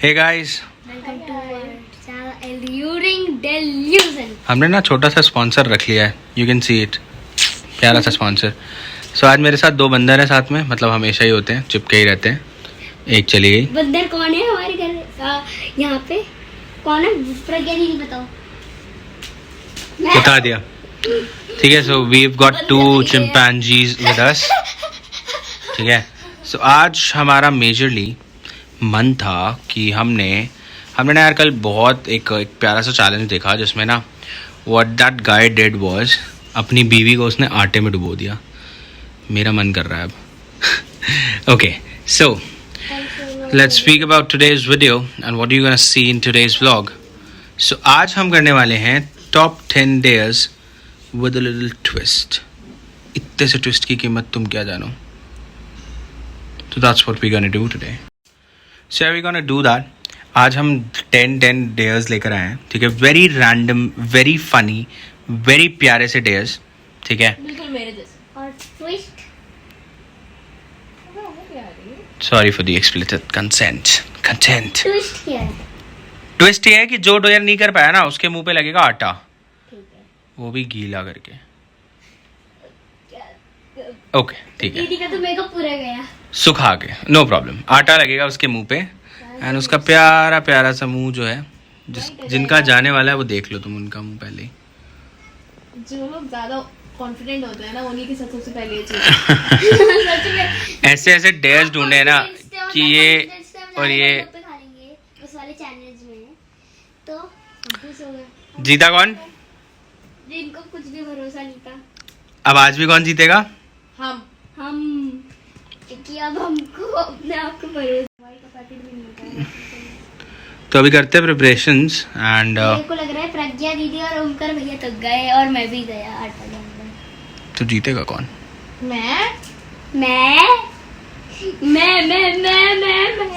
Hey guys, हमने ना छोटा सा स्पॉन्सर रख लिया है, यू कैन सी इट, प्यारा सा स्पॉन्सर। सो आज मेरे साथ 2 बंदर हैं साथ में, मतलब हमेशा ही होते हैं, चिपके ही रहते हैं। एक चली गई। बंदर कौन है हमारे घर यहाँ पे? कौन है? प्रज्ञा दीदी बताओ। बता दिया, ठीक है। So we have got 2 chimpanzees with us, ठीक है। सो आज हमारा मेजरली मन था कि हमने ना यार कल बहुत एक प्यारा सा चैलेंज देखा जिसमें ना what that guy did was अपनी बीवी को उसने आटे में डुबो दिया। मेरा मन कर रहा है अब। Okay, so let's speak about today's video and what you gonna see in today's vlog. So आज हम करने वाले हैं top 10 days with a little twist. इतने से ट्विस्ट की कीमत तुम क्या जानो। So that's what we're gonna do today. So we're gonna do that. आज हम 10 डेज लेकर आए हैं, ठीक है। Very random, very funny, very प्यारे से डेज, ठीक है। बिल्कुल मेरे जैसे। और twist, sorry for the explicit content. Twist क्या है? ट्विस्ट ये है कि जो डोयर नहीं कर पाया ना उसके मुंह पे लगेगा आटा, ठीक है। वो भी गीला करके। ओके, ठीक है। दीदी का तो मेकअप पूरा गया। सुखा के, नो प्रॉब्लम। आटा लगेगा उसके मुंह पे एंड उसका प्यारा प्यारा सा मुंह जो है, जिनका जाने वाला है वो देख लो तुम उनका मुंह पहले ही। जो लोग ज्यादा कॉन्फिडेंट होते हैं ना उन्हीं के साथ सबसे पहले ये चीज। सच में ऐसे ऐसे डेज ढूंढे ना कि ये और ये। खाएंगे उस वाले चैनल्स में तो कंफ्यूज हो गए। जीता कौन? जिनको कुछ भी भरोसा नहीं था। अब आज भी कौन जीतेगा? हम क्योंकि अब हमको अपने आप को भरोसा का पैकेट भी नहीं होता है। तो अभी करते हैं प्रिपरेशंस एंड मेरे को लग रहा है प्रज्ञा दीदी और ओमकार भैया तक गए और मैं भी गया आटा लेने। तो जीतेगा कौन?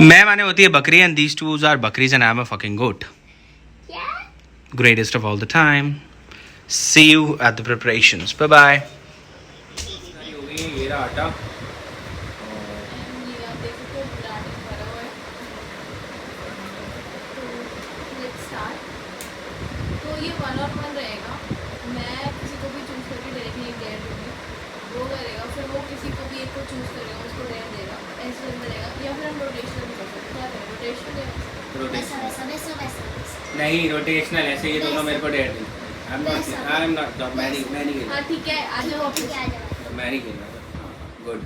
मैं माने होती है बकरी एंड दीस टू आर बकरीज and I am a fucking goat. क्या? Greatest of all the time. See you at the preparations. Bye bye. ये रहा आटा। तो ये 1-on-1 रहेगा। मैं किसी को भी चूज करके डायरेक्टली डेयर दूंगी, वो करेगा, फिर वो किसी को भी एक को चूज करेगा, उसको डेयर देगा, ऐसे रहेगा। या फिर हम रोटेशनल भी कर सकते हैं। क्या करें, रोटेशनल या वैसा नहीं, रोटेशनल ऐसे ये दोनों मेरे को डेयर दें। आई एम नॉट मैं नहीं हाँ ठीक है, आ जाओ वापस। आ जाओ। मैं नहीं खेलना। Good.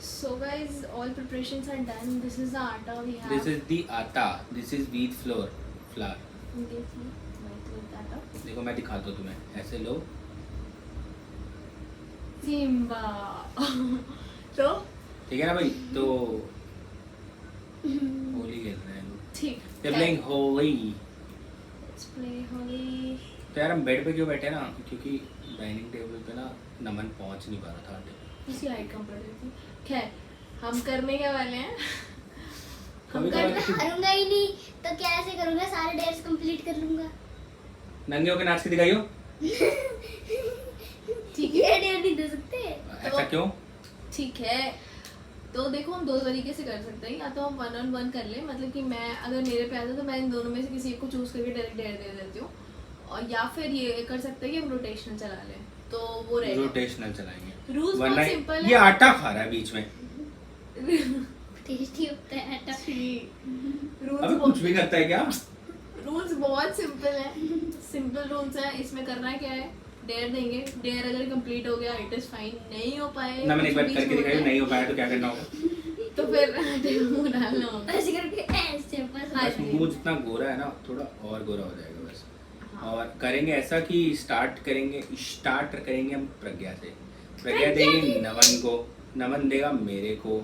So guys, all preparations are done. This is the atta we have. This is the atta. This is wheat flour. This is white wheat atta. देखो मैं दिखाता हूँ तुम्हें, ऐसे लो। Simba. तो ठीक है ना भाई? तो होली खेल रहे हैं लोग। ठीक। They're playing Holi. Let's play Holi. तो यार हम बेड पे क्यों बैठे ना, क्योंकि डाइनिंग टेबल पे ना नमन पहुंच नहीं पा रहा था आटे। इसकी हाइट कम पड़ रही थी। खैर, हम करने क्या वाले हैं? हम करूंगा ही नहीं तो क्या ऐसे करूंगा, सारे डेयर्स कंप्लीट कर लूंगा। नंगे होके नाच के दिखाइयो। ठीक ये है, डेयर नहीं दे सकते। ऐसा क्यों? ठीक है। तो देखो हम 2 तरीके से कर सकते हैं। या तो हम 1-on-1 कर ले, मतलब कि मैं अगर मेरे पे आता तो मैं इन दोनों में से किसी एक को चूज करके डायरेक्ट डेयर दे देती हूँ, और या फिर ये कर सकते हैं कि हम रोटेशनल चला लें, तो वो रहेगा। रोटेशनल चलाएंगे। रूल्स बहुत सिंपल है। ये आटा खा रहा है बीच में। टेस्टी होता है आटा। अबे कुछ भी करता है क्या? रूल्स बहुत सिंपल है। सिंपल रूल्स है। इसमें करना क्या है, डेयर देंगे, डेयर अगर कंप्लीट हो गया इट इज फाइन, नहीं हो पाए ना मैंने एक बार करके दिखाई, नहीं हो पाया तो क्या करना होगा? तो फिर मुंह डालना होगा ऐसे करके ऐसे बस। हाँ बस जी। मुंह जितना गोरा है ना थोड़ा और गोरा हो जाएगा बस। और करेंगे ऐसा कि स्टार्ट करेंगे हम प्रज्ञा से। प्रज्ञा देगी नमन को, नमन देगा मेरे को,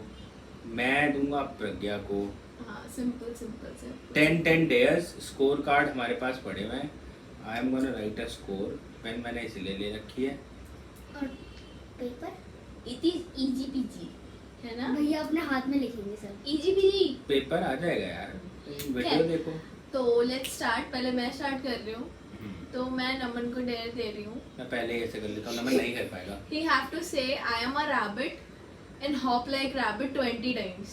मैं दूंगा प्रज्ञा को। हाँ, simple simple 10 days. Score card हमारे पास पड़े हुए हैं। I am gonna write a score. Pen मैंने इसलिए ले रखी है। और paper it is easy peasy है ना भैया, अपने हाथ में लिखेंगे सब। Easy PG. पेपर आ जाएगा यार, वीडियो देखो। तो लेट्स स्टार्ट। पहले मैं स्टार्ट कर रही हूँ। तो मैं नमन को डेयर दे रही हूँ. मैं पहले ही ऐसे कर लेता हूँ, नमन नहीं कर पाएगा. He have to say I am a rabbit and hop like rabbit 20 times.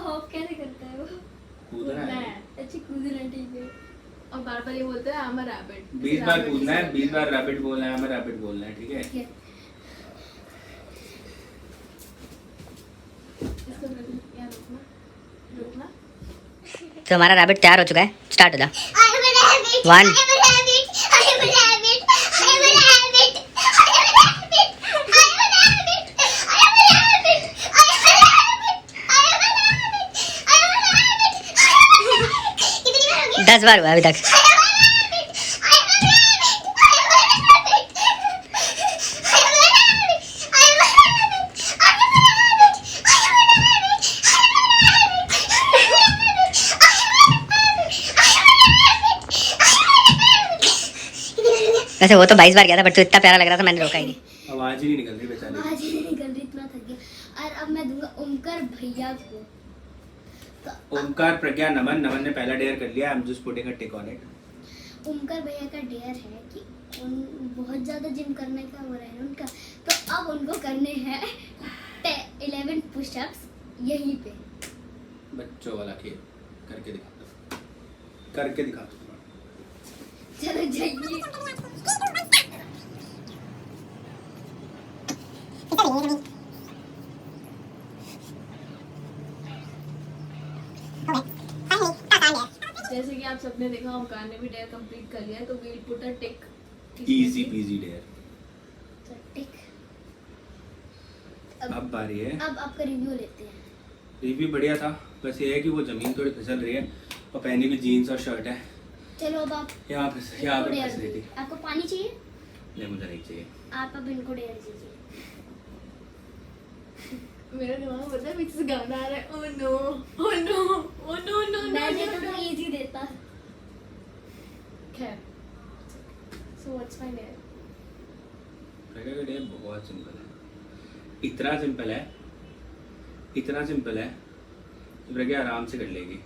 Hop कैसे करता है वो? कूदना है. अच्छा कूदना ठीक है। और बार बार ये बोलते हैं आई एम अ रैबिट. 20 बार कूदना है, 20 बार रैबिट बोलना है, हमें रैबिट बोलना है, ठीक है? ठीक है। इसको यहाँ रुकना, रुकना. तो हमारा रैबिट तैयार हो चुका है. स्टार्ट हो जा. One. दस बार हुआ अभी तक. वैसे वो तो 22 बार गया था, बट तो इतना प्यारा लग रहा था, मैंने रोका ही नहीं. आवाज ही नहीं निकल रही बेचारे. आज ही नहीं निकल रही, इतना थक गया। और अब मैं दूंगा ओमकार भैया को। तो ओमकार, प्रज्ञा, नमन. नमन ने पहला डेयर कर लिया. I am just putting a tick on it. Omkar भैया का डेयर है कि उन बहुत ज़्यादा जिम करने का हो रहा है उनका, तो अब उनको करने हैं 11 पुशअप्स यहीं पे। बच्चों वाला खेल करके दिखाता हूँ, करके दिखाता हूँ. चलो जाइए। जैसे कि आप सबने देखा ओमकार ने भी डेयर कंप्लीट कर लिया, तो we'll put a tick. Easy peasy dare. तो टिक। अब बारी है. अब आपका रिव्यू लेते हैं। रिव्यू बढ़िया था, बस ये है कि वो जमीन थोड़ी फिसल रही है और पहनी भी जीन्स और शर्ट है. चलो अब आप यहाँ पे फिस रही थी. आपको पानी चाहिए? नहीं, मुझे नहीं चाहिए. आप अब इनको डेयर दीजिए। मेरा दिमाग में पता है पीछे से गाना आ रहा है. Oh no, oh no, oh no, no, मैं नो, देता नो. तो इजी देता। खैर, so what's my name? प्रज्ञा का डेयर बहुत सिंपल है. इतना सिंपल है, इतना सिंपल है कि प्रज्ञा आराम से कर लेगी.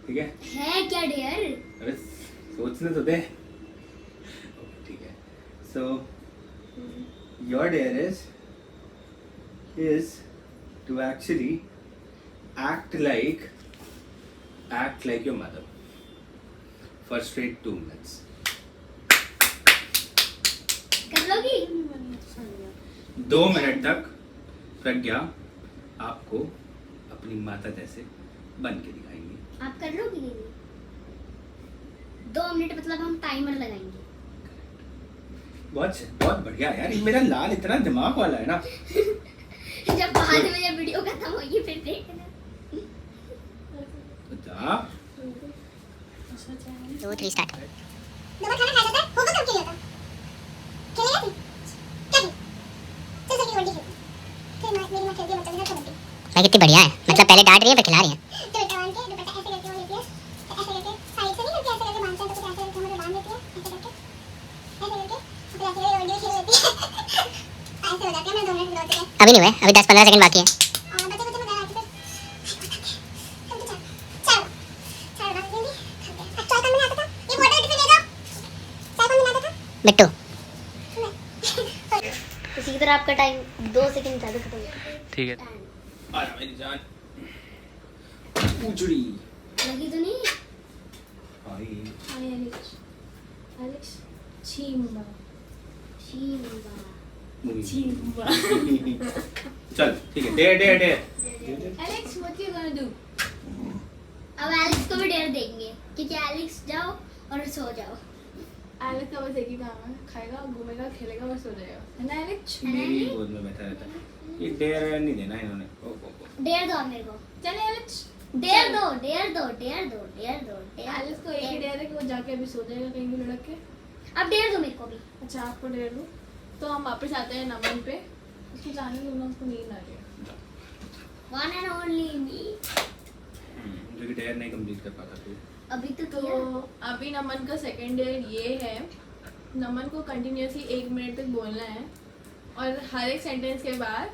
ठीक है क्या डेयर? अरे सोचने तो दे. ठीक है. So your dare is to actually act like your mother for straight 2 minutes. कर लोगी? 2 मिनट तक प्रज्ञा आपको अपनी माता जैसे बन के दिखाएंगे. आप कर लोगी? 2 मिनट मतलब हम टाइमर लगाएंगे। बहुत बढ़िया यार. ये मेरा लाल इतना दिमाग वाला है ना. जब बाद में जब वीडियो खत्म होगी फिर देखना। तो जा. 2 3 स्टार्ट. दोबारा खाना खा जाता है, होमवर्क कब के लिए होता? खेलेगा तू? क्या खेल? चल चल कबड्डी खेल. फिर मेरी माँ खेलती है बच्चों के साथ कबड्डी. भाई कितनी बढ़िया है, मतलब पहले डांट रही है फिर खिला रही है. तो बेटा बांध के दुपट्टा ऐसे करके वो लेती है. ऐसे करके साइड से नहीं करती, ऐसे करके बांधते हैं तो कुछ ऐसे करके हमें बांध देती है. ऐसे करके फिर ऐसे कबड्डी खेल लेती है. ऐसे हो जाते हैं. मैं 2 मिनट दौड़ते हैं. अभी नहीं हुए, अभी 10-15 सेकंड बाकी है. और बच्चे बच्चे मजा आती है. चल चल चल बात जल्दी. अब चाय कौन बनाता था? ये वाटर टिफिन ले जाओ. चाय कौन बनाता था? बिट्टू. इसी तरह आपका टाइम 2 सेकंड ज्यादा खत्म हो गया। ठीक है. आया मेरी जान. उजड़ी. लगी तो नहीं? आई. Hi Alex. Alex. Chimba. Sheeba. Chimba. चल ठीक है. Dare. Alex, what you gonna do? अब एलेक्स को भी डेयर देंगे क्योंकि एलेक्स जाओ और सो जाओ। Alex का बस एक ही काम है, खाएगा, घूमेगा, खेलेगा, बस सो जाएगा. है ना Alex? मेरी गोद में बैठा रहता है. ये डेयर नहीं देना इन्होंने. डेयर दो आप मेरे को। चले Alex. डेयर दो, डेयर दो, डेयर दो, डेयर दो, डेयर। Alex को एक ही डेयर है कि वो जाके अभी सो जाएगा कहीं भी लड़क के. अब डेयर दो मेरे को भी। अच्छा आपको डेयर दूँ, तो हम वापस आते हैं नमन पे. उसको जाने दो ना, उसको नींद आ रही है. One and only me. जो कि डेयर नहीं कंप्लीट कर पाता तू. अभी तो तो किया। अभी नमन का सेकंड डेयर ये है, नमन को कंटिन्यूसली 1 मिनट तक बोलना है और हर एक सेंटेंस के बाद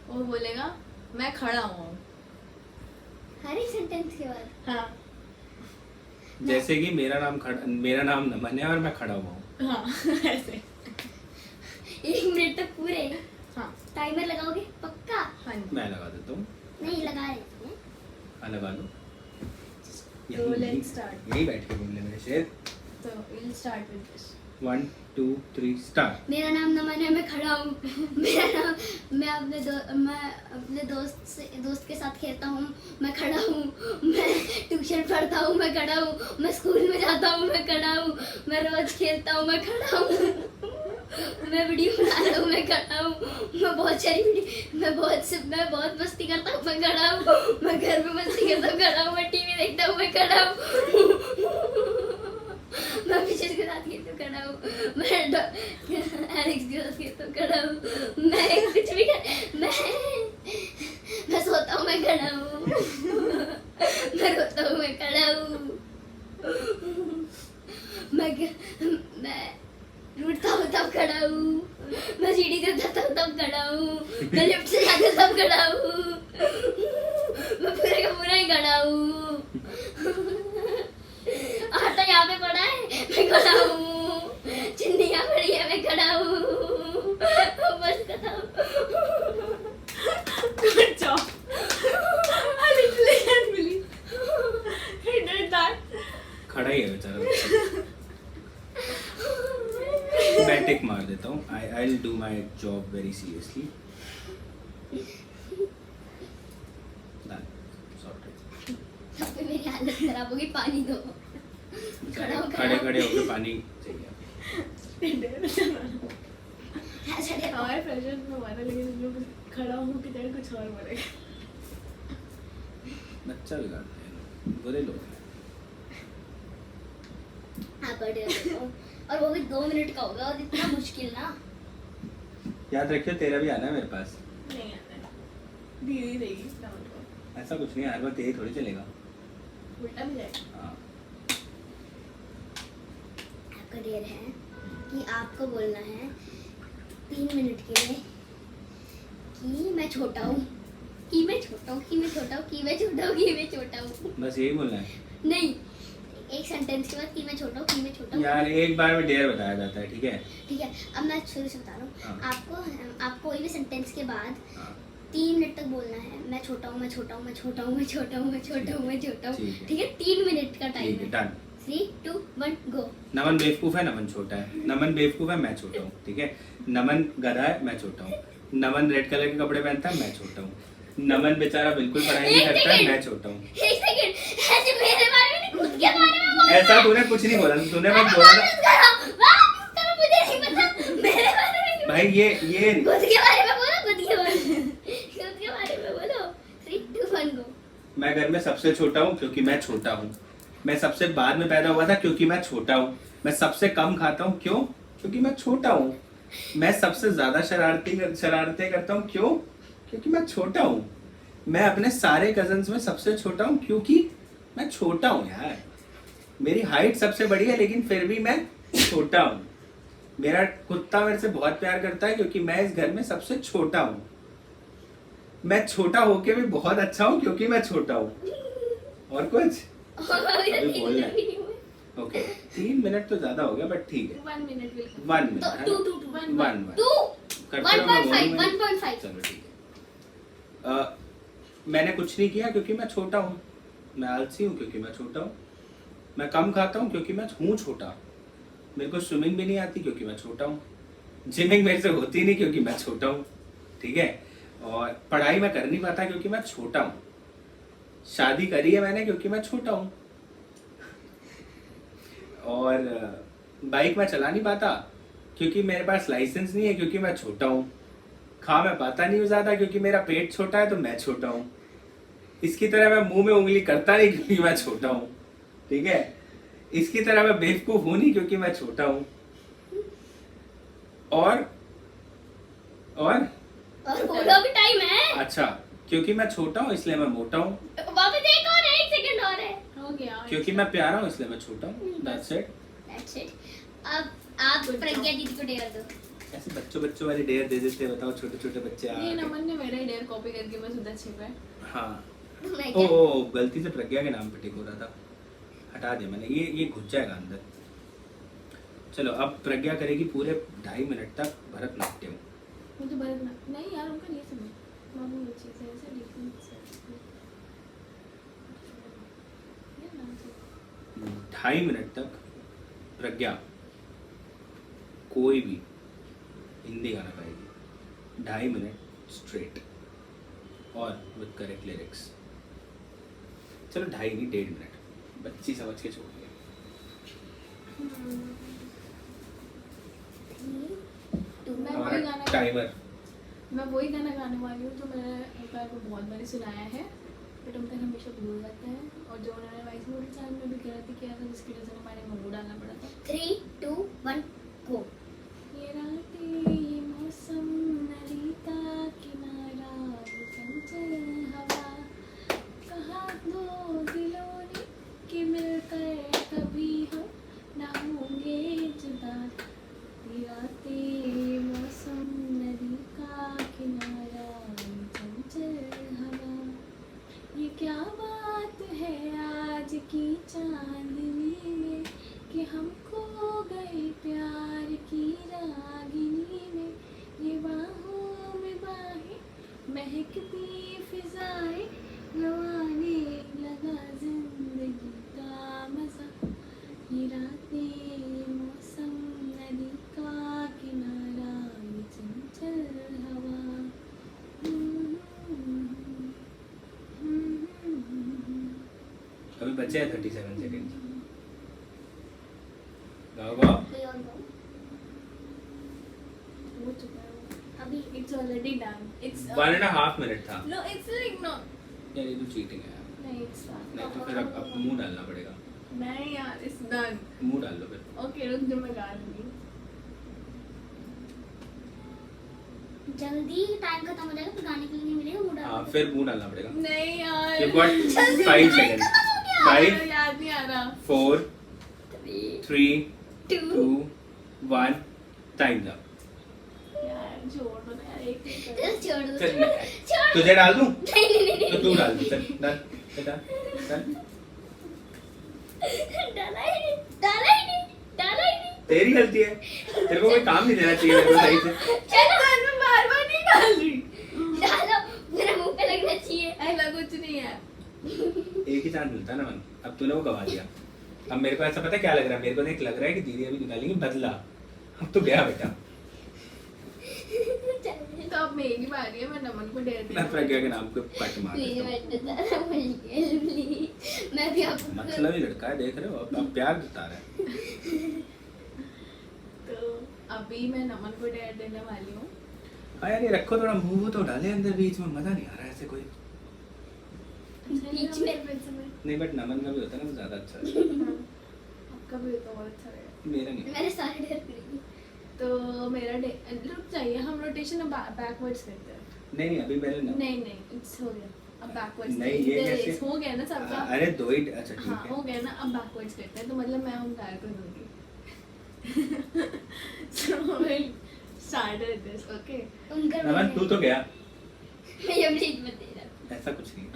वो बोलेगा मैं खड़ा हूँ. हर एक सेंटेंस के बाद। हाँ. जैसे कि मेरा नाम नमन है और मैं खड़ा हुआ हूँ। हाँ ऐसे। 1 मिनट तक पूरे हाँ टाइमर लगाओगे पक्का? हाँ जी। मैं लगा देता हूँ। नहीं लगा रहे थे। हाँ लगा लो। तो let's start. यही बैठ के बोल ले मेरे शेर। तो we'll start with this. 1 2 3 start. मेरा नाम नमन है, मैं खड़ा हूँ। मेरा नाम मैं अपने दोस्त के साथ खेलता हूँ, मैं खड़ा हूँ। मैं ट्यूशन पढ़ता हूँ, मैं खड़ा हूँ। मैं स्कूल में जाता हूँ, मैं खड़ा हूँ। मैं रोज खेलता हूँ, मैं खड़ा हूँ। मैं वीडियो बना रहा हूँ, मैं खड़ा हूँ। मैं बहुत सारी वीडियो मैं बहुत मस्ती करता हूँ, मैं खड़ा हूँ। मैं घर में मस्ती करता हूँ, खड़ा हूँ। मैं टीवी देखता हूँ, मैं खड़ा हूँ। मैं विशेष के साथ खेलता हूँ, खड़ा हूँ। मैं एलेक्स के साथ खेलता हूँ, खड़ा हूँ। मैं कुछ भी मैं सोता हूँ, मैं खड़ा हूँ। मैं रोता हूँ, मैं खड़ा हूँ। मैं रूठता हूँ तब खड़ा हूँ। मैं सीढ़ी से उतरता हूँ तब खड़ा हूँ। मैं लिफ्ट से जाता तब खड़ा हूँ। मैं पूरे का पूरा ही खड़ा हूँ। आटा यहाँ पे पड़ा है, मैं खड़ा हूँ। चिन्नी यहाँ पड़ी है, मैं खड़ा हूँ। बस खत्म। Good job. I literally can't believe he did that. खड़ा ही है बेचारा। मैं टिक मार देता हूँ। I will do my job very seriously. तब पे मेरी हालत खराब होगी, पानी दो। खड़े खड़े होकर पानी चाहिए। ऐसा डे- हमारे फ्रेशर्स में हमारा लेकिन हम लोग खड़ा हो के जाए कुछ और बोलेगा। बच्चा बिगाड़ते हैं, बुरे लोग हैं। हाँ, बड़े हो। और वो भी 2 मिनट का होगा और इतना मुश्किल ना। याद रखियो तेरा भी आना है मेरे पास। नहीं आता है। धीरे ही रहेगी साउंड को। ऐसा कुछ नहीं, हर बार तेज थोड़ी चलेगा। उल्टा भी जाएगा। हाँ। आपका डेयर है कि आपको बोलना है 3 मिनट के लिए कि मैं छोटा हूँ, कि मैं छोटा हूँ, कि मैं छोटा हूँ, कि मैं छोटा हूँ, कि मैं छोटा हूँ। बस यही बोलना है नहीं, एक सेंटेंस के बाद कि मैं छोटा हूँ, कि मैं छोटा हूँ। यार। एक बार में डेयर बताया जाता है, ठीक है? ठीक है, अब मैं शुरू से बता रहा हूँ। हाँ। आपको कोई भी सेंटेंस के बाद हाँ 3 मिनट तक बोलना है मैं छोटा हूँ, मैं छोटा हूँ, मैं छोटा हूँ, मैं छोटा हूँ, मैं छोटा हूँ, मैं छोटा हूँ। ठीक है। ठीक है, 3 मिनट का टाइम ठीक है, है। डन। 3 2 1 गो। नमन बेवकूफ है, नमन छोटा है। नमन बेवकूफ है, मैं छोटा हूँ, ठीक है? नमन गधा है, मैं छोटा हूँ। नमन रेड कलर के कपड़े पहनता है, मैं छोटा हूँ। नमन बेचारा बिल्कुल पढ़ाई नहीं करता है, मैं छोटा हूँ। एक सेकंड, ऐसे मेरे बारे में नहीं, खुद के बारे में बोल। ऐसा तूने कुछ नहीं बोला, तूने बस बोला था। वापस करो, मुझे नहीं पता। मेरे बारे में नहीं, भाई ये खुद के बारे में बोलो, खुद के बारे में, खुद के बारे में बोलो। 3 2 1 गो। मैं घर में सबसे छोटा हूँ क्योंकि मैं छोटा हूँ। मैं सबसे बाद में पैदा हुआ था क्योंकि मैं छोटा हूँ। मैं सबसे कम खाता हूँ, क्यों? क्योंकि मैं छोटा हूँ। मैं सबसे ज्यादा शरारतें करता हूँ, क्यों? क्योंकि मैं छोटा हूँ। मैं अपने सारे कजन्स में सबसे छोटा हूँ क्योंकि मैं छोटा हूँ यार। मेरी हाइट सबसे बड़ी है लेकिन फिर भी मैं छोटा हूँ। मेरा कुत्ता मेरे से बहुत प्यार करता है क्योंकि मैं इस घर में सबसे छोटा हूँ। मैं छोटा होके भी बहुत अच्छा हूँ क्योंकि मैं छोटा हूँ। और कुछ अभी बोलना है। ओके 3 मिनट तो ज्यादा हो गया बट ठीक है। 1 मिनट विल 1 मिनट है 2 ना? 2 2 1 2 करते रहो, मैं 1.5 बोलूंगा। 1.5। चलो ठीक है। मैंने कुछ नहीं किया क्योंकि मैं छोटा हूँ। मैं आलसी हूँ क्योंकि मैं छोटा हूँ। मैं कम खाता हूँ क्योंकि मैं हूँ छोटा। मेरे को स्विमिंग भी नहीं आती क्योंकि मैं छोटा हूँ। जिमिंग मेरे से होती नहीं क्योंकि मैं छोटा हूँ, ठीक है? और पढ़ाई मैं कर नहीं पाता क्योंकि मैं छोटा हूँ। शादी करी है मैंने क्योंकि मैं छोटा हूँ। और बाइक मैं चला नहीं पाता क्योंकि मेरे पास लाइसेंस नहीं है क्योंकि मैं छोटा हूँ। खा मैं पाता नहीं हूँ ज्यादा क्योंकि मेरा पेट छोटा है तो मैं छोटा हूँ। इसकी तरह मैं मुंह में उंगली करता नहीं क्योंकि मैं छोटा हूँ, ठीक है? इसकी तरह मैं बेवकूफ हूं नहीं क्योंकि मैं छोटा हूँ। और बोलो भी टाइम है। अच्छा, क्योंकि मैं छोटा हूँ इसलिए मैं मोटा हूँ। वापस एक और है, 1 सेकंड और है। हो गया। क्योंकि मैं प्यारा हूँ इसलिए मैं छोटा हूँ। That's it। That's it। अब आप प्रज्ञा दीदी को डेयर दो। ऐसे बच्चों वाली डेयर दे देते हैं, बताओ छोटे छोटे बच्चे ये आके। नमन ने मेरा ही डेयर कॉपी करके बस उधर छिपा है। हाँ मैं ओ क्या गलती से प्रज्ञा के नाम पे टिक हो रहा था। हटा दिया मैंने, ये घुस जाएगा अंदर। चलो अब प्रज्ञा करेगी पूरे 2.5 मिनट तक भरतनाट्यम। मुझे भरतनाट्यम नहीं यार, उनका नहीं समझ मालूम अच्छे से ऐसे डिफरेंट से 2.5 मिनट तक प्रज्ञा कोई भी हिंदी गाना गाएगी 2.5 मिनट स्ट्रेट और विद करेक्ट लिरिक्स। चलो 2.5 नहीं 1.5 मिनट, बच्ची समझ के छोड़ दिया। मैं वही हमारा गाना टाइमर मैं वही गाना गाने वाली हूँ जो मैंने ओंकार को बहुत बार सुनाया है, बट ओंकार हमेशा भूल जाता है। और जो उन्होंने वाइस नोट चैनल में भी गलती किया था, जिसकी वजह से हमारे मंगू डालना पड़ा था। 3, 2, 1 गो। ये रातें ये मौसम नदी का किनारा ये चंचल हवा, कहा दो दिलों ने कि मिलकर कभी हम ना होंगे जुदा। ये रातें ये मौसम नदी का किनारा ये चंचल हवा, ये क्या बात है आज की चांदनी में कि हम खो गए प्यार की रागिनी में। ये बाहों में बाहें महकती फिजाएं, लवाने लगा जिंदगी का मजा। ये रातें ये मौसम नदी का किनारा ये चंचल हवा। अभी बचे हैं 37 सेकेंड। गाओ गाओ। कोई और गो। हो चुका है वो। अभी It's already done. It's 1.5 minute था। No, it's like no. यार ये तो चीटिंग है यार। नहीं, it's not. नहीं तो फिर अब मुंह डालना पड़ेगा। नहीं यार, it's done. मुंह डाल लो फिर। Okay, रुक जो मैं गा लूँगी। जल्दी टाइम खत्म हो जाएगा, फिर गाने के लिए नहीं मिलेगा, मूड हाँ फिर मुंह डालना पड़ेगा। नहीं यार। You've got 5 seconds. 5, याद नहीं आ रहा। 4, 3, 2 2, 1 टाइम अप। यार छोड़ दो ना यार, एक एक छोड़ दो। चल छोड़ तुझे डाल दूं? नहीं नहीं नहीं तो तू डाल दे। चल डाल डाल डाल। डाला ही नहीं, डाला ही नहीं, डाला ही नहीं। तेरी गलती है, तेरे को कोई काम नहीं देना चाहिए मेरे को सही से। चलो मैं बार-बार नहीं डाल रही। डालो, मेरे मुंह पे लगना चाहिए। ऐसा कुछ नहीं है। एक ही चांस मिलता है ना मन, अब तूने वो गवा दिया। अब मेरे को ऐसा पता है क्या लग रहा है, मेरे को देख लग रहा है कि दीदी अभी निकालेंगी बदला। अब तो गया बेटा। तो अब मेरी बारी है, मैं नमन को डेयर मैं प्रज्ञा के नाम पे पट मार प्लीज देता हूँ। मत बताना मुझे, प्लीज। मैं भी आपको मतलब ही लड़का है, देख रहे हो अब प्यार जता रहा है। तो अभी मैं नमन को डेयर देने वाली हूँ। हाँ यार ये रखो, थोड़ा मुंह तो डाले अंदर, बीच में मजा नहीं आ रहा है ऐसे कोई। बीच में। नहीं बट नमन का भी होता है ना, तो ज्यादा अच्छा है। आपका भी तो बहुत अच्छा रहेगा। मेरा नहीं। मैंने सारे डर करेंगी। तो मेरा रुक जाइए, हम रोटेशन अब बैकवर्ड्स करते हैं। नहीं अभी पहले ना। नहीं इट्स हो गया, अब बैकवर्ड्स नहीं, ये कैसे? हो गया ना सबका। अरे दो ही, अच्छा ठीक हाँ है। हो गया ना, अब बैकवर्ड्स करते हैं। तो मतलब मैं ओंकार को दूंगी। So we'll start with this, okay? उनका नमन तू तो गया, ये प्लीज मत देना। ऐसा कुछ नहीं।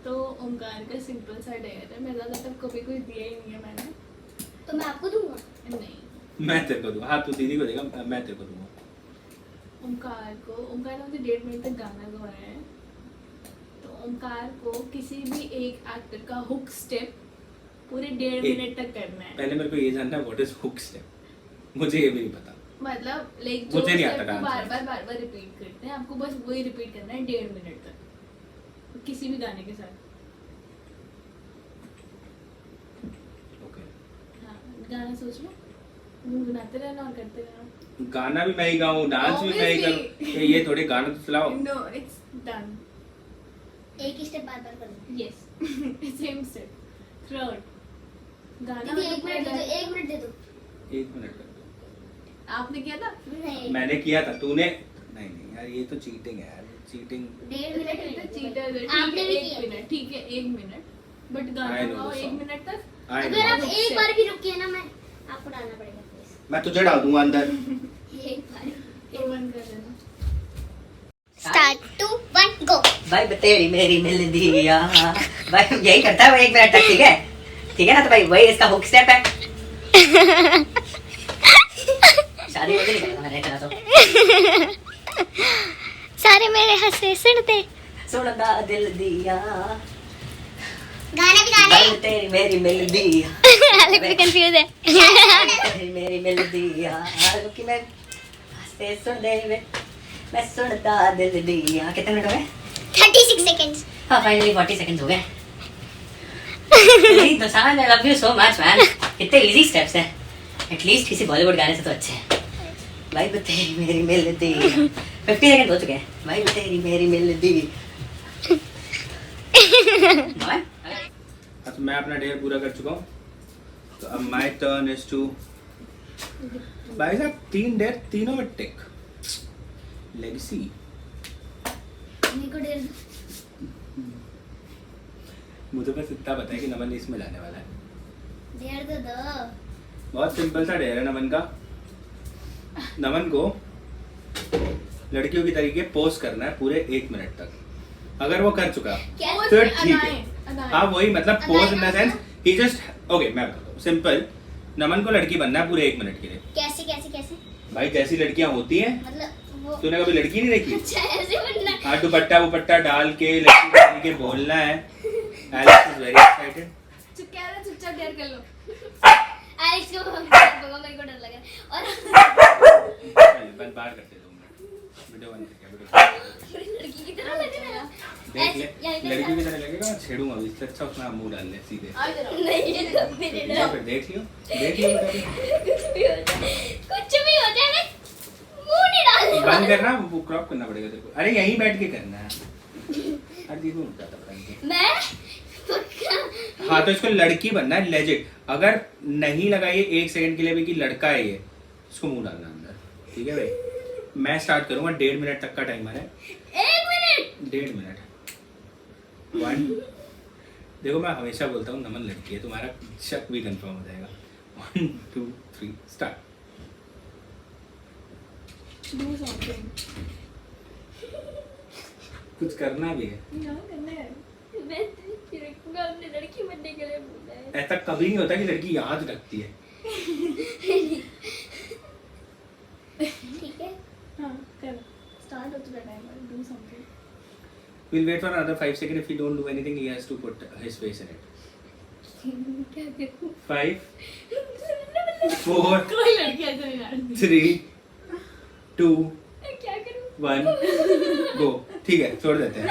तो ओंकार का सिंपल सा डेयर है, मैं ज़्यादा तब कभी कुछ दिया ही नहीं है मैंने। तो मैं आपको दूंगा। नहीं, मैं तेरे को दूंगा। हाँ तू दीदी को देगा, मैं तेरे को दूंगा। ओंकार ने मुझे 1.5 मिनट तक गाना गवाया है। तो ओंकार को किसी भी एक एक्टर का हुक स्टेप पूरे 1.5 मिनट तक करना है। पहले मेरे को ये जानना है व्हाट इज हुक स्टेप, मुझे ये भी नहीं पता। मतलब लाइक जो मुझे नहीं आता स्टेप को डांस। बार बार रिपीट करते हैं, आपको बस वही रिपीट करना है 1.5 मिनट तक, किसी भी गाने के साथ। ओके। हाँ, गाना सोच लो, गुनगुनाते रहना और करते रहना। गाना भी मैं ही गाऊं, डांस भी मैं ही करूं, ये थोड़े गाना तो चलाओ। No it's done. एक ही स्टेप बार-बार करो। यस सेम स्टेप थर्ड गाना। दीदी 1 मिनट दे दो, 1 मिनट दे दो। 1 मिनट कर दो। आपने किया था? नहीं, मैंने किया था, तूने नहीं नहीं यार ये तो चीटिंग है यार, चीटिंग। 1.5 मिनट चीटर है। आपने भी 1 किया। मिनट, ठीक है 1 मिनट, बट I गाना know गाओ the 1 song. मिनट तक। अगर आप एक बार भी रुकिए ना, मैं आपको डालना पड़ेगा प्लीज। मैं तुझे डाल दूंगा अंदर। एक बार। तो बंद कर देना। स्टार्ट 2 1 गो। भाई तेरी मेरी मिल दिया भाई, यही करता है वो 1 मिनट तक, ठीक है? ठीक है ना, तो भाई वही इसका हुक स्टेप है। शादी मुझे नहीं करना, मैंने कहा तो सारे मेरे हंसे सुनते सुनदा दिल दिया गाना भी गा ले तेरी मेरी मिलदी अलग भी कंफ्यूज है तेरी मेरी मिलदी कि मैं हंसते सुन दे मैं सुनदा दिल दिया। कितने मिनट हो गए? 36 seconds हाँ फाइनली 40 सेकंड्स हो गए। यही तो सामान, I love you so much man. कितने इजी स्टेप्स हैं, एटलीस्ट किसी बॉलीवुड गाने से तो अच्छे हैं। भाई वो तेरी मेरी मिलदी 50 सेकंड हो चुके हैं। भाई वो तेरी मेरी मिलदी। तो मैं अपना डेयर पूरा कर चुका हूँ, तो अब माय टर्न इज टू। भाई साहब 3 डेयर तीनों में टिक। लेगेसी मेरे को डेढ़ मुझे बस इतना पता है कि नमन इसमें जाने वाला है। डेढ़ तो दो। बहुत सिंपल सा डेयर है नमन का। नमन को लड़कियों की तरीके पोज करना है पूरे 1 मिनट तक। अगर वो कर चुका क्या? तो ठीक है। हाँ वही मतलब pose in the sense he just okay. मैं बताता हूँ सिंपल, नमन को लड़की बनना है पूरे 1 मिनट के लिए। कैसे कैसे कैसे भाई जैसी लड़कियां होती हैं, मतलब वो तूने कभी लड़की नहीं देखी? अच्छा ऐसे बनना है। हाँ दुपट्टा वुपट्टा डाल के लड़की बन के बोलना है। Alex is very excited. चुपचाप डेयर कर लो। एलेक्स को बाबा मेरे को डर लग रहा है। और बंद बाहर करते दो मिनट, वीडियो बंद करके वीडियो पूरी लड़की की तरह लग रहा है। देख ले। यहीं पे लड़की की तरह लगेगा, छेड़ूंगा अभी। इससे अच्छा उसमें मुंह डाल ले सीधे। आ जरा नहीं ये तो मेरे या डर फिर देख लियो बेटा। कुछ भी हो जाए मैं मुंह नहीं डालने बंद वाला। करना, वो क्रॉप करना पड़ेगा तेरे को। अरे यहीं बैठ के करना है। अरे देखो उनका तो बंद के। मैं पक्का हाँ तो इसको लड़की बनना है लेजिट। अगर नहीं लगाइए 1 सेकंड के लिए भी कि लड़का है ये, इसको मुंह डालना अंदर। ठीक है भाई, मैं स्टार्ट करूंगा। 1.5 मिनट तक का टाइमर है। 1 मिनट 1.5 मिनट 1। देखो मैं हमेशा बोलता हूँ नमन लड़की है, तुम्हारा शक भी कंफर्म हो जाएगा। 1 2 3 स्टार्ट। Do something. कुछ करना भी है। क्या करना है? मैं फिर अपने लड़की बनने के लिए बोला है। ऐसा कभी नहीं होता कि लड़की याद रखती है। ठीक है हाँ कर। स्टार्ट हो चुका timer. Do something. We'll wait for another 5 seconds. If he don't do anything, he has to put his face in it. क्या करूं 5 4 कोई लड़की ऐसे नहीं डालती। 3 2 क्या करूं 1 गो। ठीक है छोड़ देते हैं।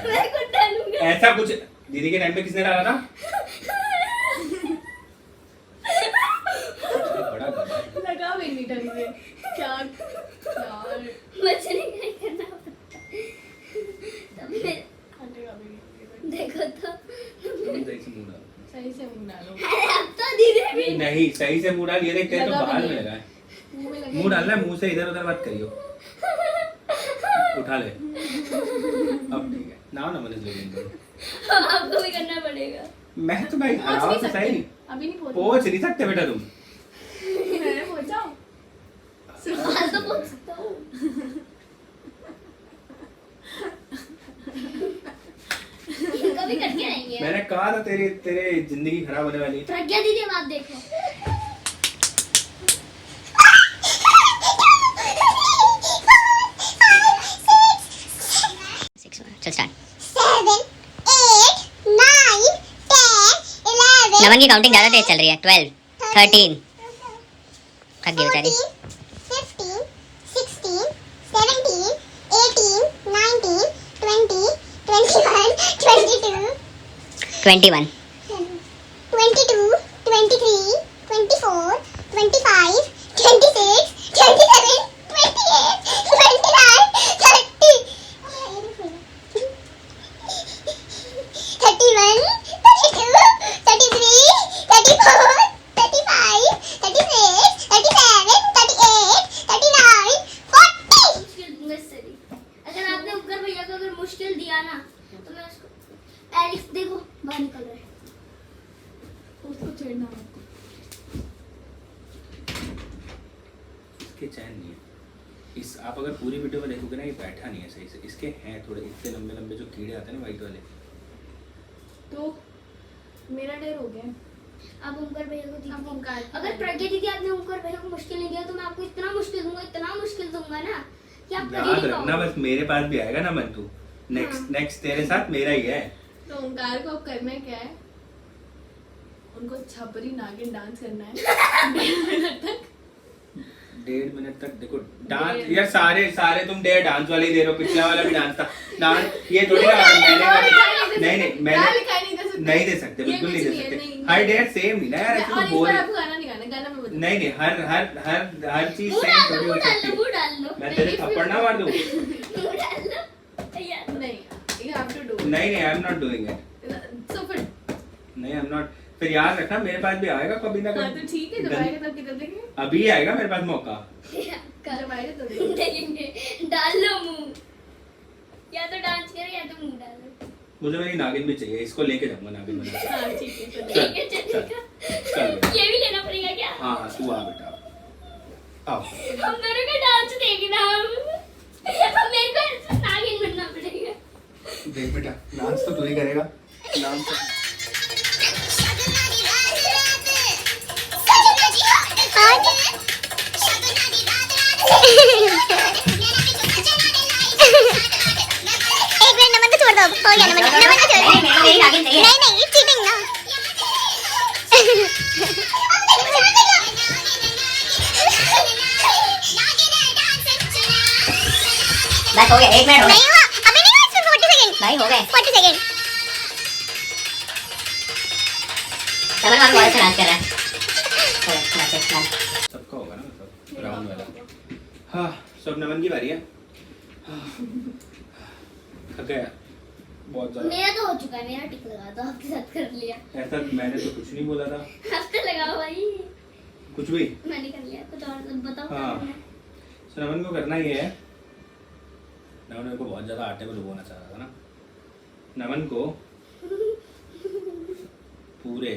मैं खुद डालूंगा। ऐसा कुछ दीदी के टाइम पे किसने डाला था? बड़ा गधा है। लगा भी नहीं ढंग से। क्या यार मुझे नहीं करना पड़ता। तब मैं हटेगा भी नहीं। देखो तो सही से मुंह डाल। सही से मुंह डालो। अरे अब तो धीरे भी नहीं सही से मुंह डाल। ये देख तेरे तो लगा भी बाहर में नहीं। लगा है। मुंह में लगे। मुंह डालना है, मुंह से इधर उधर मत करियो। उठा ले। अब ठीक है। Now Naman is living. आपको भी करना पड़ेगा। मैं तो भाई पहुंच आराम नहीं से सकते। सही अभी नहीं पहुंच। पहुंच नहीं सकते बेटा तुम। मैंने पहुंचा। आज तो पहुंच सकता हूँ। इनका भी करके आएंगे। मैंने कहा था तेरे तेरे जिंदगी खराब होने वाली है। प्रज्ञा दीदी बात देखो। चल स्टार्ट। 7 8 9 10 11 नमन की काउंटिंग ज्यादा तेज चल रही है। 12 13 थक गई बेचारी। 15 16 17 18 19 20 21 22 21 22 23 24 25 26 27 28 29 30 31 32 33 34 35 36 37 38 39 40 मुश्किल दूंगा इससे भी। अगर आपने उपकर भैया को अगर मुश्किल दिया ना तो मैं उसको एलिक्स देखो बाहर निकल रहा है। उसको छेड़ना मत। इसके चैन नहीं है। इस आप अगर पूरी वीडियो में देखोगे ना ये बैठा नहीं है सही से। इसके हैं थोड़े इतने लंबे लंबे जो कीड़े आते हैं ना वाइट वाले। तो मेरा डेयर हो गया। अब ओमकार भैया को अब दीदी ओमकार की अगर बारी। प्रज्ञा दीदी आपने ओमकार भैया को मुश्किल नहीं दिया तो मैं आपको इतना मुश्किल दूंगा ना कि आप कर ही याद नहीं रखना पाओगे। बस मेरे पास भी आएगा ना मन तू नेक्स्ट तेरे साथ मेरा ही है। तो ओंकार को अब करना क्या है, उनको छपरी नागिन डांस करना है 1.5 मिनट तक देखो डांस यार सारे तुम डांस वाले ही दे रहे हो। पिछला वाला भी डांस था डांस ये थोड़ी ना मैंने नहीं दे सकते बिल्कुल नहीं दे सकते। हर डेट सेम नहीं ना यार ऐसे तो और इस बोल बार आपको गाना नहीं गाना, गाना मैं बता नहीं हर चीज मुंह सेम डाल थोड़ी लो हो सकती मुंह डाल लो मैं तेरे थप्पड़ ना मार दूं। मुंह डाल लो यार नहीं, you have to do it. नहीं I am not doing it. So फिर नहीं आई एम नॉट। फिर याद रखना मेरे पास भी आएगा कभी ना हाँ कभी। तो ठीक है, जब आएगा तब किधर देंगे, अभी आएगा मेरे पास मौका। जब आएगा तो देंगे। देखेंगे डाल लो मुंह या तो डांस करो या तो मुंह डालो। मुझे मेरी नागिन भी चाहिए इसको लेके जाऊंगा नागिन बना के। हाँ ठीक है चलो। ठीक है चलेगा। चल ये भी लेना पड़ेगा क्या? हाँ तू आ बेटा आओ। हम दोनों का डांस देखना अब मेरे को ऐसे नागिन बनना पड़ेगा। देख बेटा डांस तो तू ही करेगा। डांस तो एक मिनट नमन को छोड़ दो, हो गया नमन को छोड़ दो। मेरी नागिन चाहिए। नहीं ये चीटिंग ना। बस हो गया, 1 मिनट हो नहीं गया हुआ, अभी नहीं हुआ, इसमें 40 सेकंड। भाई, हो गए। 40 सेकंड। चमन आप बहुत अच्छा डांस कर रहा है। हो गया, that's it, done। सबका होगा ना मतलब राउंड वाला। हाँ सब नमन की बारी है। थक गया बहुत ज्यादा। मेरा तो हो चुका है, मेरा टिक लगा दो, आपके साथ कर लिया। ऐसा मैंने तो कुछ नहीं बोला था हफ्ते लगाओ भाई। कुछ भी। मैंने कर लिया, कुछ और बताओ क्या हाँ। करना है? तो नमन को करना ये है। नमन मेरे को बहुत ज्यादा आटे में डुबोना चाह रहा था ना। नमन को पूरे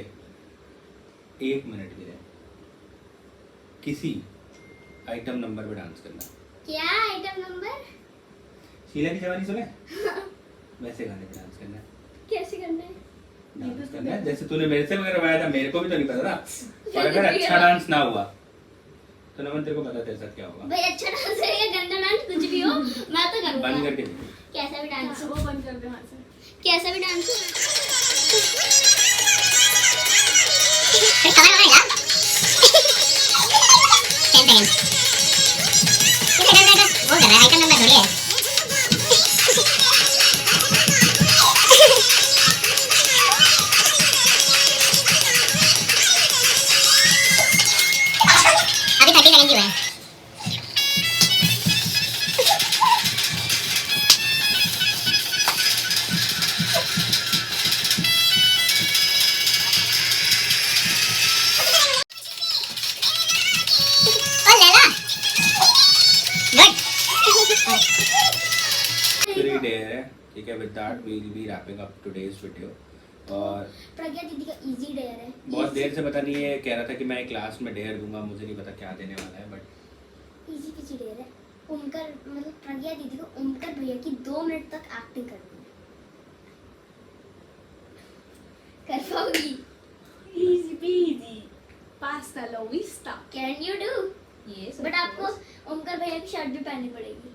1 मिनट के लिए किसी आइटम नंबर पे डांस करना। क्या आइटम नंबर? शीला की जवानी सुने वैसे गाने पे डांस करना है। कैसे करना है? डांस करना है जैसे तूने मेरे से करवाया था। मेरे को भी तो नहीं पता था। और अगर अच्छा डांस ना हुआ तो नमन तेरे को पता तेरे साथ क्या होगा। भाई अच्छा डांस है या गंदा डांस कुछ भी हो मैं तो करूंगा। बंद करके देखो। कैसा भी डांस हो, वो बंद कर दे हाथ से। कैसा भी डांस हो। कमर लगाएगा 10 सेकंड। वो कर रहा है, आइटम नंबर थोड़ी है। अभी 30 सेकंड की हुए हैं। और ले ला। गुड। 3 डे है ठीक है। With that we will be wrapping up today's video. और प्रज्ञा दीदी का इजी डेयर है। बहुत देर से पता नहीं है कह रहा था कि मैं क्लास में डेयर दूंगा। मुझे नहीं पता क्या देने वाला है बट इजी पीजी डेयर है। ओमकार मतलब प्रज्ञा दीदी को ओमकार भैया की 2 मिनट तक एक्टिंग करनी है। कर पाओगी? Easy peasy, pasta la vista. Can you do? Yes. But आपको ओमकार भैया की शर्ट भी पहननी पड़ेगी।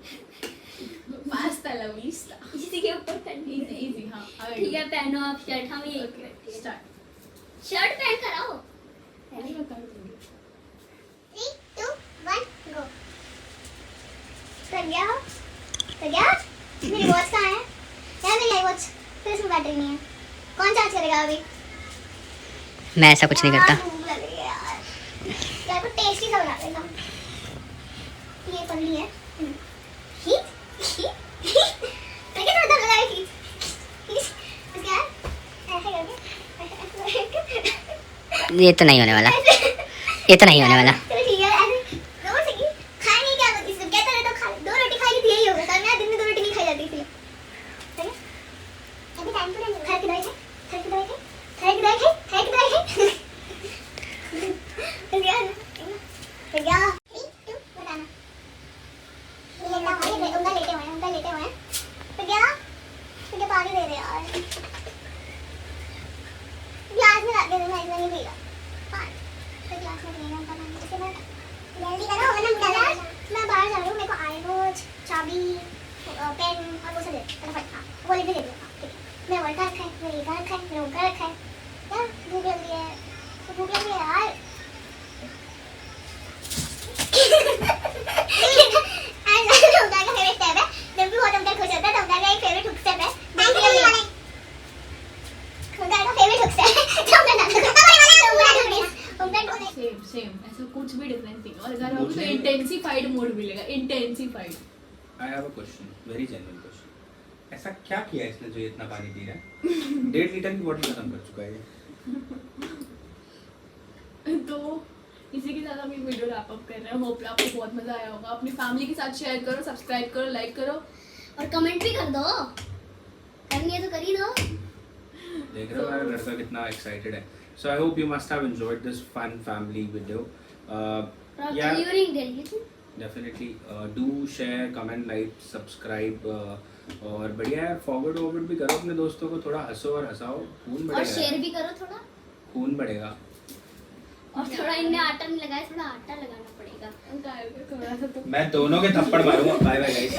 pasta la vista. इसी के ऊपर पहननी Easy easy हाँ। ठीक है पहनो आप शर्ट। हम ये Okay, start. शर्ट पहन कर आओ। अरे मैं कर दूंगी। 3, 2, 1, go. प्रज्ञा, प्रज्ञा, मेरी वॉच कहाँ है? यार मेरी आई वॉच, फिर इसमें बैटरी नहीं है। कौन चार्ज करेगा अभी? मैं ऐसा कुछ नहीं करता। यार, भूख लग रही है यार। यार कुछ टेस्टी सा बना देना। ये पन्नी है। हीट, हीट, प्रज्ञा थोड़ा दम लगाए हीट, हीट। प्रज्ञा, ऐसे करके। ये तो नहीं होने वाला, ये तो नहीं होने वाला। चलो ठीक है, ऐसे रोज ही खाएंगे क्या बता इसमें कहते रहे तो खा 2 रोटी खाएगी तो यही होगा। कारण यार दिन में 2 रोटी नहीं खाई जाती इसलिए। ठीक है? अभी टाइम तो नहीं है। घर की दवाई खाए, घर की दवाई खाए, घर की दवाई खाए, घर की दवाई खाए। तो यार, तो यार 3, 2 बताना। ये लेटा हुआ है, उनका लेटे हुए हैं, उनका लेटे हुए हैं। तो क्या? मुझे पानी दे दे यार। ग्लास चाबी पेन और वो सब दे फटाफट। हाँ वो लिख के दे दो। हाँ, ठीक है। मेरा वर्क रखा है, मेरा ये रखा है, मेरा वो रखा है। यार भूख लग रही है, तो भूख लग रही है यार। ओमकार का फेवरेट स्टेप है, जब भी बहुत ओमकार खुश होता है तो ओमकार का एक फेवरेट हुक स्टेप है। ओमकार का फेवरेट हुक स्टेप है। तो ओमकार को सेम ऐसा कुछ भी डिफरेंस नहीं है। और अगर हम तो इंटेंसिफाइड मोड मिलेगा, intensified. I have a question, very genuine question. ऐसा क्या किया इसने जो ये इतना पानी पी रहा है? 1.5 लीटर की बोतल खत्म कर चुका है ये। तो इसी के साथ हम ये वीडियो रैप अप कर रहे हैं। होप आपको बहुत मजा आया होगा। अपनी फैमिली के साथ शेयर करो, सब्सक्राइब करो, लाइक करो और कमेंट भी कर दो। करनी है तो कर ही दो। देख रहे हो मेरा लड़का कितना एक्साइटेड है। So I hope you must have enjoyed this fun family video. या definitely do share, comment, like, subscribe और बढ़िया यार फॉरवर्ड भी करो अपने दोस्तों को, थोड़ा हंसो और हंसाओ, खून और बढ़ेगा। शेयर भी करो थोड़ा। खून बढ़ेगा। और थोड़ा इनने आटा नहीं लगाया, थोड़ा आटा लगाना पड़ेगा। थोड़ा सा तो मैं दोनों के थप्पड़ मारूंगा। Bye bye guys.